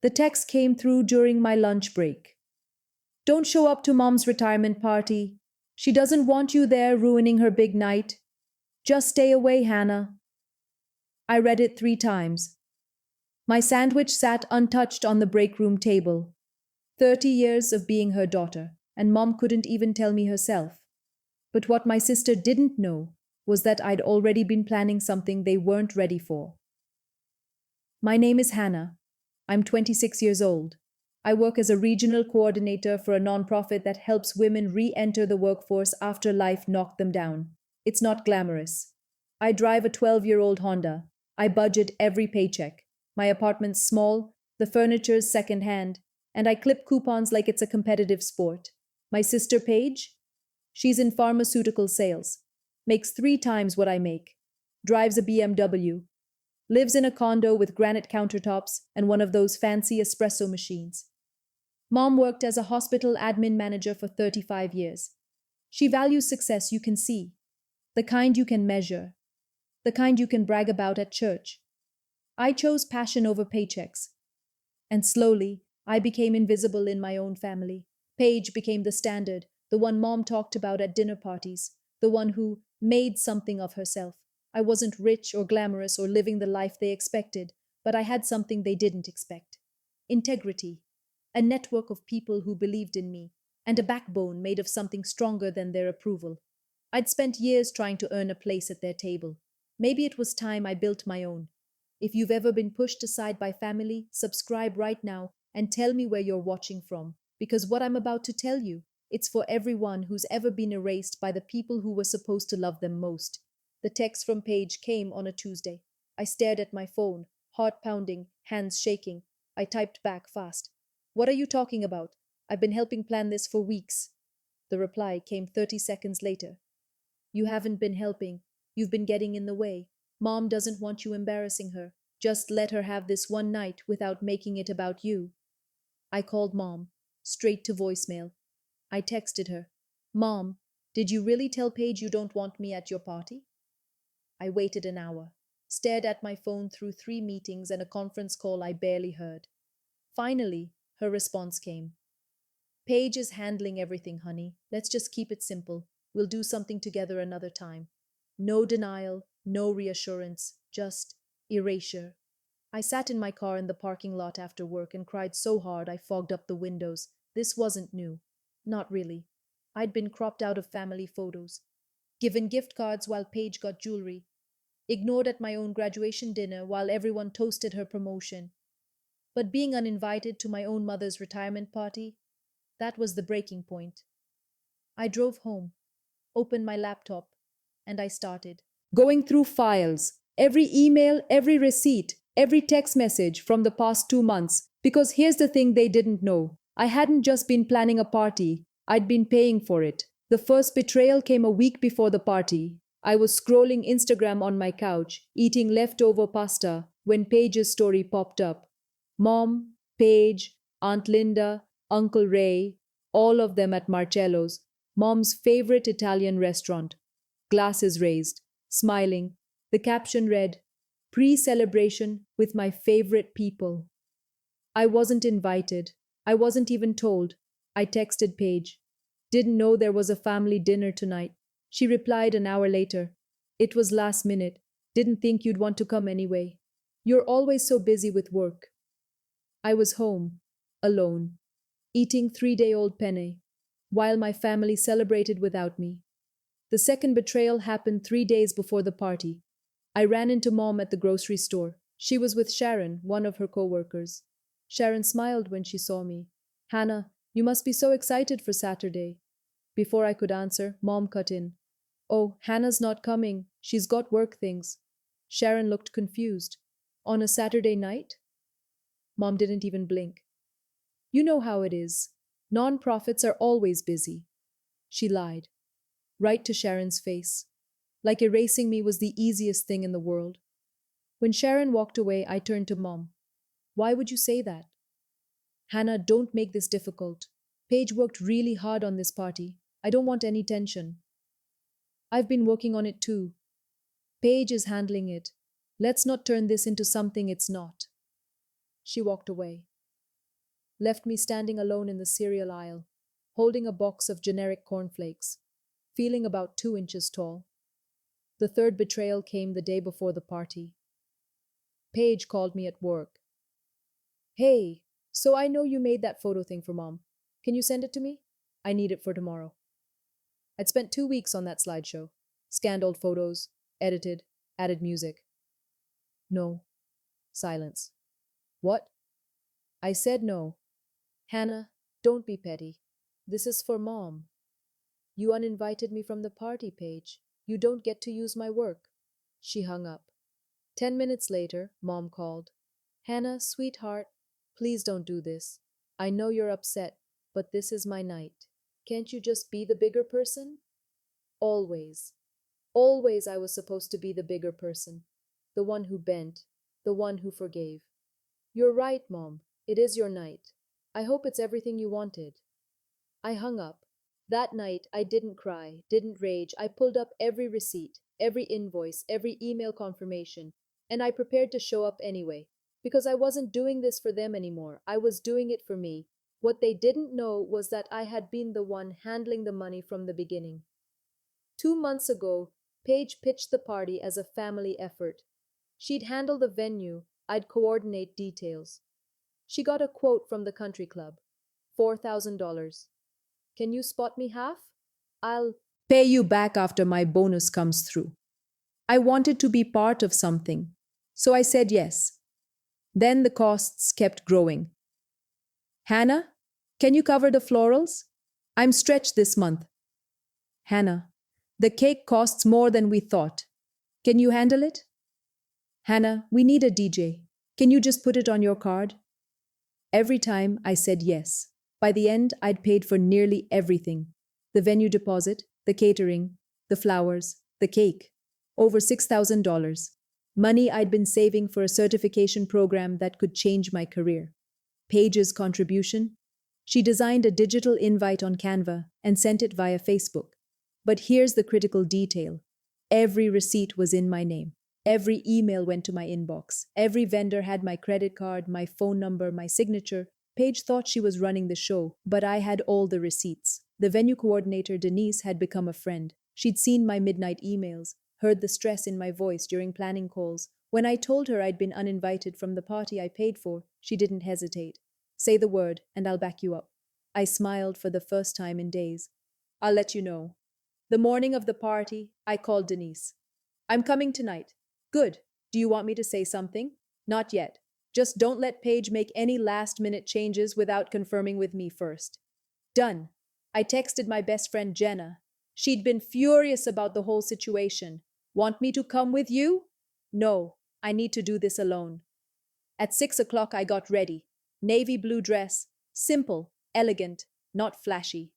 The text came through during my lunch break. Don't show up to mom's retirement party. She doesn't want you there ruining her big night. Just stay away, Hannah. I read it 3 times. My sandwich sat untouched on the break room table. 30 years of being her daughter, and mom couldn't even tell me herself. But what my sister didn't know was that I'd already been planning something they weren't ready for. My name is Hannah. I'm 26 years old. I work as a regional coordinator for a nonprofit that helps women re-enter the workforce after life knocked them down. It's not glamorous. I drive a 12-year-old Honda. I budget every paycheck. My apartment's small, the furniture's second-hand, and I clip coupons like it's a competitive sport. My sister Paige? She's in pharmaceutical sales. Makes 3 times what I make. Drives a BMW. Lives in a condo with granite countertops and one of those fancy espresso machines. Mom worked as a hospital admin manager for 35 years. She values success you can see, the kind you can measure, the kind you can brag about at church. I chose passion over paychecks. And slowly, I became invisible in my own family. Paige became the standard, the one mom talked about at dinner parties, the one who made something of herself. I wasn't rich or glamorous or living the life they expected, but I had something they didn't expect. Integrity. A network of people who believed in me, and a backbone made of something stronger than their approval. I'd spent years trying to earn a place at their table. Maybe it was time I built my own. If you've ever been pushed aside by family, subscribe right now and tell me where you're watching from, because what I'm about to tell you, it's for everyone who's ever been erased by the people who were supposed to love them most. The text from Paige came on a Tuesday. I stared at my phone, heart pounding, hands shaking. I typed back fast. What are you talking about? I've been helping plan this for weeks. The reply came 30 seconds later. You haven't been helping. You've been getting in the way. Mom doesn't want you embarrassing her. Just let her have this one night without making it about you. I called Mom, straight to voicemail. I texted her. Mom, did you really tell Paige you don't want me at your party? I waited an hour, stared at my phone through 3 meetings and a conference call I barely heard. Finally, her response came. Paige is handling everything, honey. Let's just keep it simple. We'll do something together another time. No denial, no reassurance, just erasure. I sat in my car in the parking lot after work and cried so hard I fogged up the windows. This wasn't new. Not really. I'd been cropped out of family photos, given gift cards while Paige got jewelry, ignored at my own graduation dinner while everyone toasted her promotion. But being uninvited to my own mother's retirement party, that was the breaking point. I drove home, opened my laptop, and I started going through files, every email, every receipt, every text message from the past 2 months. Because here's the thing they didn't know. I hadn't just been planning a party, I'd been paying for it. The first betrayal came a week before the party. I was scrolling Instagram on my couch, eating leftover pasta, when Paige's story popped up. Mom, Paige, Aunt Linda, Uncle Ray, all of them at Marcello's, Mom's favorite Italian restaurant. Glasses raised, smiling. The caption read, "Pre-celebration with my favorite people." I wasn't invited. I wasn't even told. I texted Paige. Didn't know there was a family dinner tonight. She replied an hour later. It was last minute. Didn't think you'd want to come anyway. You're always so busy with work. I was home, alone, eating 3-day-old penne, while my family celebrated without me. The second betrayal happened 3 days before the party. I ran into Mom at the grocery store. She was with Sharon, one of her co-workers. Sharon smiled when she saw me. "Hannah, you must be so excited for Saturday." Before I could answer, Mom cut in. "Oh, Hannah's not coming. She's got work things." Sharon looked confused. "On a Saturday night?" Mom didn't even blink. "You know how it is. Non-profits are always busy." She lied, right to Sharon's face, like erasing me was the easiest thing in the world. When Sharon walked away, I turned to Mom. "Why would you say that?" "Hannah, don't make this difficult. Paige worked really hard on this party. I don't want any tension." "I've been working on it too. Paige is handling it. Let's not turn this into something it's not." She walked away. left me standing alone in the cereal aisle, holding a box of generic cornflakes, feeling about 2 inches tall. The third betrayal came the day before the party. Paige called me at work. Hey, so I know you made that photo thing for mom. Can you send it to me? I need it for tomorrow. I'd spent 2 weeks on that slideshow, scanned old photos, edited, added music. No. Silence. What? I said no. Hannah, don't be petty. This is for mom. You uninvited me from the party, Paige. You don't get to use my work. She hung up. 10 minutes later, Mom called. Hannah, sweetheart, please don't do this. I know you're upset, but this is my night. Can't you just be the bigger person? Always. Always I was supposed to be the bigger person. The one who bent. The one who forgave. You're right, Mom. It is your night. I hope it's everything you wanted. I hung up. That night, I didn't cry, didn't rage. I pulled up every receipt, every invoice, every email confirmation, and I prepared to show up anyway, because I wasn't doing this for them anymore. I was doing it for me. What they didn't know was that I had been the one handling the money from the beginning. 2 months ago, Paige pitched the party as a family effort. She'd handle the venue, I'd coordinate details. She got a quote from the country club, $4,000. Can you spot me half? I'll pay you back after my bonus comes through. I wanted to be part of something, so I said yes. Then the costs kept growing. Hannah, can you cover the florals? I'm stretched this month. Hannah, the cake costs more than we thought. Can you handle it? Hannah, we need a DJ. Can you just put it on your card? Every time I said yes. By the end, I'd paid for nearly everything. The venue deposit, the catering, the flowers, the cake. Over $6,000. Money I'd been saving for a certification program that could change my career. Paige's contribution? She designed a digital invite on Canva and sent it via Facebook. But here's the critical detail. Every receipt was in my name. Every email went to my inbox. Every vendor had my credit card, my phone number, my signature. Paige thought she was running the show, but I had all the receipts. The venue coordinator, Denise, had become a friend. She'd seen my midnight emails, heard the stress in my voice during planning calls. When I told her I'd been uninvited from the party I paid for, she didn't hesitate. Say the word, and I'll back you up. I smiled for the first time in days. I'll let you know. The morning of the party, I called Denise. I'm coming tonight. Good. Do you want me to say something? Not yet. Just don't let Paige make any last-minute changes without confirming with me first. Done. I texted my best friend Jenna. She'd been furious about the whole situation. Want me to come with you? No, I need to do this alone. At 6 o'clock I got ready. Navy blue dress. Simple, elegant, not flashy.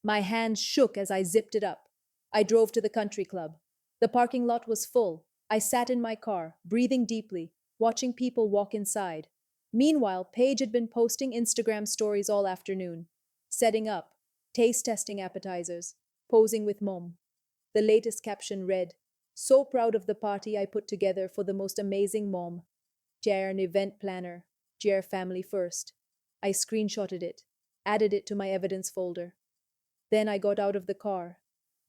My hands shook as I zipped it up. I drove to the country club. The parking lot was full. I sat in my car, breathing deeply, watching people walk inside. Meanwhile, Paige had been posting Instagram stories all afternoon, setting up, taste testing appetizers, posing with mom. The latest caption read, "So proud of the party I put together for the most amazing mom. Dear an event planner, dear family first." I screenshotted it, added it to my evidence folder. Then I got out of the car.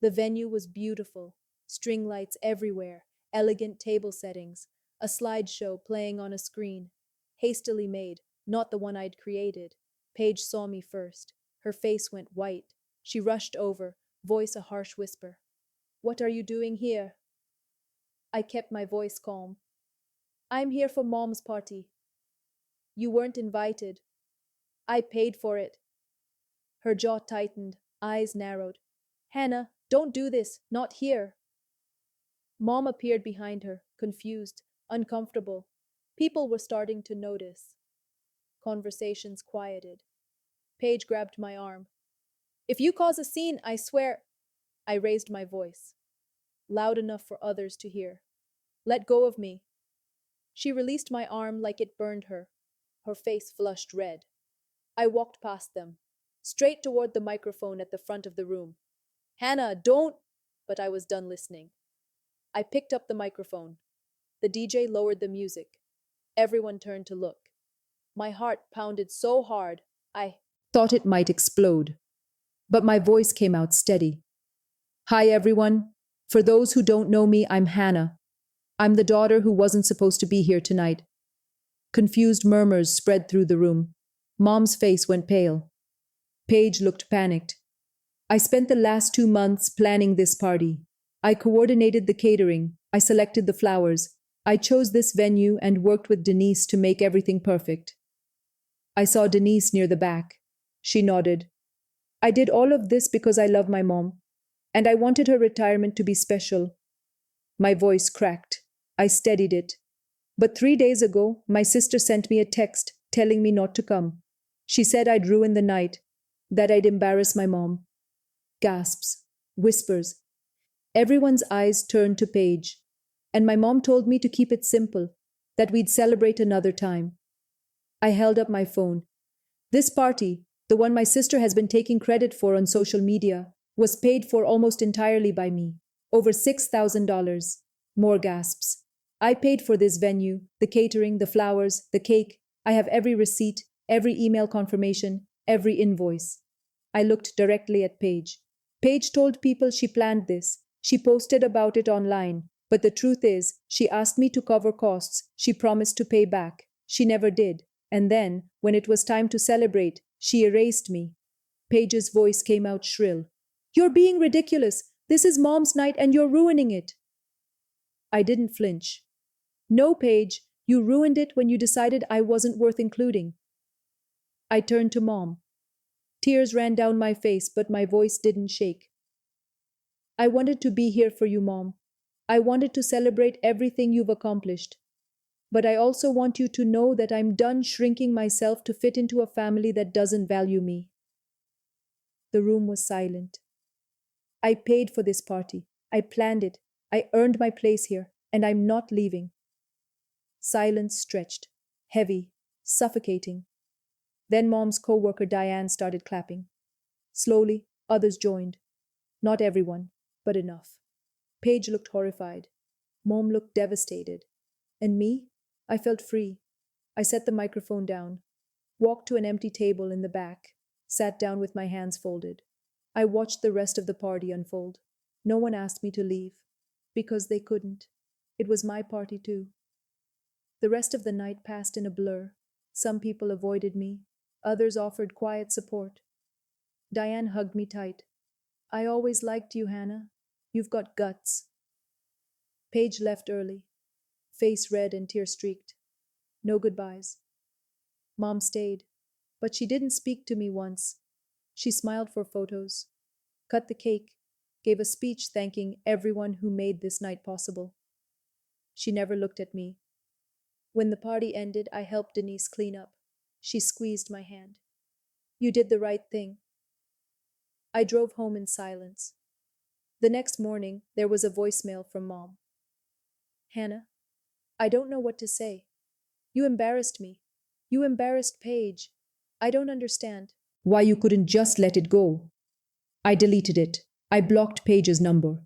The venue was beautiful, string lights everywhere, elegant table settings, a slideshow playing on a screen. Hastily made, not the one I'd created. Paige saw me first. Her face went white. She rushed over, voice a harsh whisper. "What are you doing here?" I kept my voice calm. "I'm here for Mom's party." "You weren't invited." "I paid for it." Her jaw tightened, eyes narrowed. "Hannah, don't do this, not here." Mom appeared behind her, confused, uncomfortable. People were starting to notice. Conversations quieted. Paige grabbed my arm. "If you cause a scene, I swear—" I raised my voice, loud enough for others to hear. "Let go of me." She released my arm like it burned her. Her face flushed red. I walked past them, straight toward the microphone at the front of the room. "Hannah, don't—" But I was done listening. I picked up the microphone. The DJ lowered the music. Everyone turned to look. My heart pounded so hard, I thought it might explode. But my voice came out steady. Hi, everyone. For those who don't know me, I'm Hannah. I'm the daughter who wasn't supposed to be here tonight. Confused murmurs spread through the room. Mom's face went pale. Paige looked panicked. I spent the last 2 months planning this party. I coordinated the catering. I selected the flowers. I chose this venue and worked with Denise to make everything perfect. I saw Denise near the back. She nodded. I did all of this because I love my mom, and I wanted her retirement to be special. My voice cracked. I steadied it. But 3 days ago, my sister sent me a text telling me not to come. She said I'd ruin the night, that I'd embarrass my mom. Gasps, whispers. Everyone's eyes turned to Paige, and my mom told me to keep it simple, that we'd celebrate another time. I held up my phone. This party, the one my sister has been taking credit for on social media, was paid for almost entirely by me. Over $6,000. More gasps. I paid for this venue, the catering, the flowers, the cake. I have every receipt, every email confirmation, every invoice. I looked directly at Paige. Paige told people she planned this. She posted about it online. But the truth is, she asked me to cover costs she promised to pay back. She never did. And then, when it was time to celebrate, she erased me. Paige's voice came out shrill. You're being ridiculous. This is Mom's night and you're ruining it. I didn't flinch. No, Paige, you ruined it when you decided I wasn't worth including. I turned to Mom. Tears ran down my face, but my voice didn't shake. I wanted to be here for you, Mom. I wanted to celebrate everything you've accomplished. But I also want you to know that I'm done shrinking myself to fit into a family that doesn't value me. The room was silent. I paid for this party. I planned it. I earned my place here, and I'm not leaving. Silence stretched, heavy, suffocating. Then Mom's co-worker Diane started clapping. Slowly, others joined. Not everyone, but enough. Paige looked horrified. Mom looked devastated. And me? I felt free. I set the microphone down, walked to an empty table in the back, sat down with my hands folded. I watched the rest of the party unfold. No one asked me to leave, because they couldn't. It was my party too. The rest of the night passed in a blur. Some people avoided me. Others offered quiet support. Diane hugged me tight. I always liked you, Hannah. You've got guts. Paige left early, face red and tear-streaked. No goodbyes. Mom stayed, but she didn't speak to me once. She smiled for photos, cut the cake, gave a speech thanking everyone who made this night possible. She never looked at me. When the party ended, I helped Denise clean up. She squeezed my hand. You did the right thing. I drove home in silence. The next morning, there was a voicemail from Mom. Hannah, I don't know what to say. You embarrassed me. You embarrassed Paige. I don't understand why you couldn't just let it go. I deleted it. I blocked Paige's number.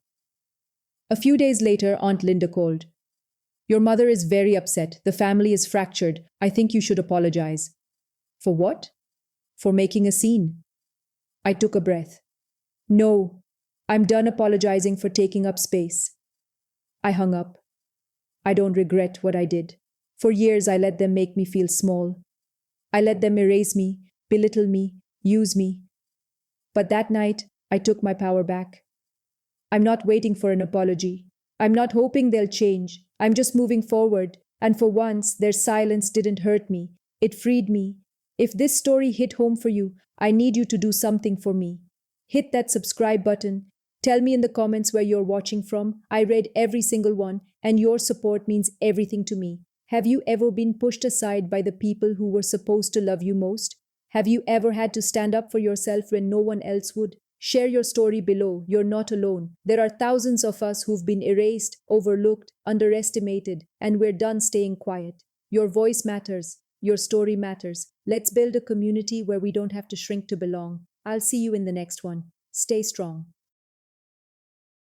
A few days later, Aunt Linda called. Your mother is very upset. The family is fractured. I think you should apologize. For what? For making a scene. I took a breath. No, I'm done apologizing for taking up space. I hung up. I don't regret what I did. For years, I let them make me feel small. I let them erase me, belittle me, use me. But that night, I took my power back. I'm not waiting for an apology. I'm not hoping they'll change. I'm just moving forward. And for once, their silence didn't hurt me. It freed me. If this story hit home for you, I need you to do something for me. Hit that subscribe button. Tell me in the comments where you're watching from. I read every single one, and your support means everything to me. Have you ever been pushed aside by the people who were supposed to love you most? Have you ever had to stand up for yourself when no one else would? Share your story below. You're not alone. There are thousands of us who've been erased, overlooked, underestimated, and we're done staying quiet. Your voice matters. Your story matters. Let's build a community where we don't have to shrink to belong. I'll see you in the next one. Stay strong.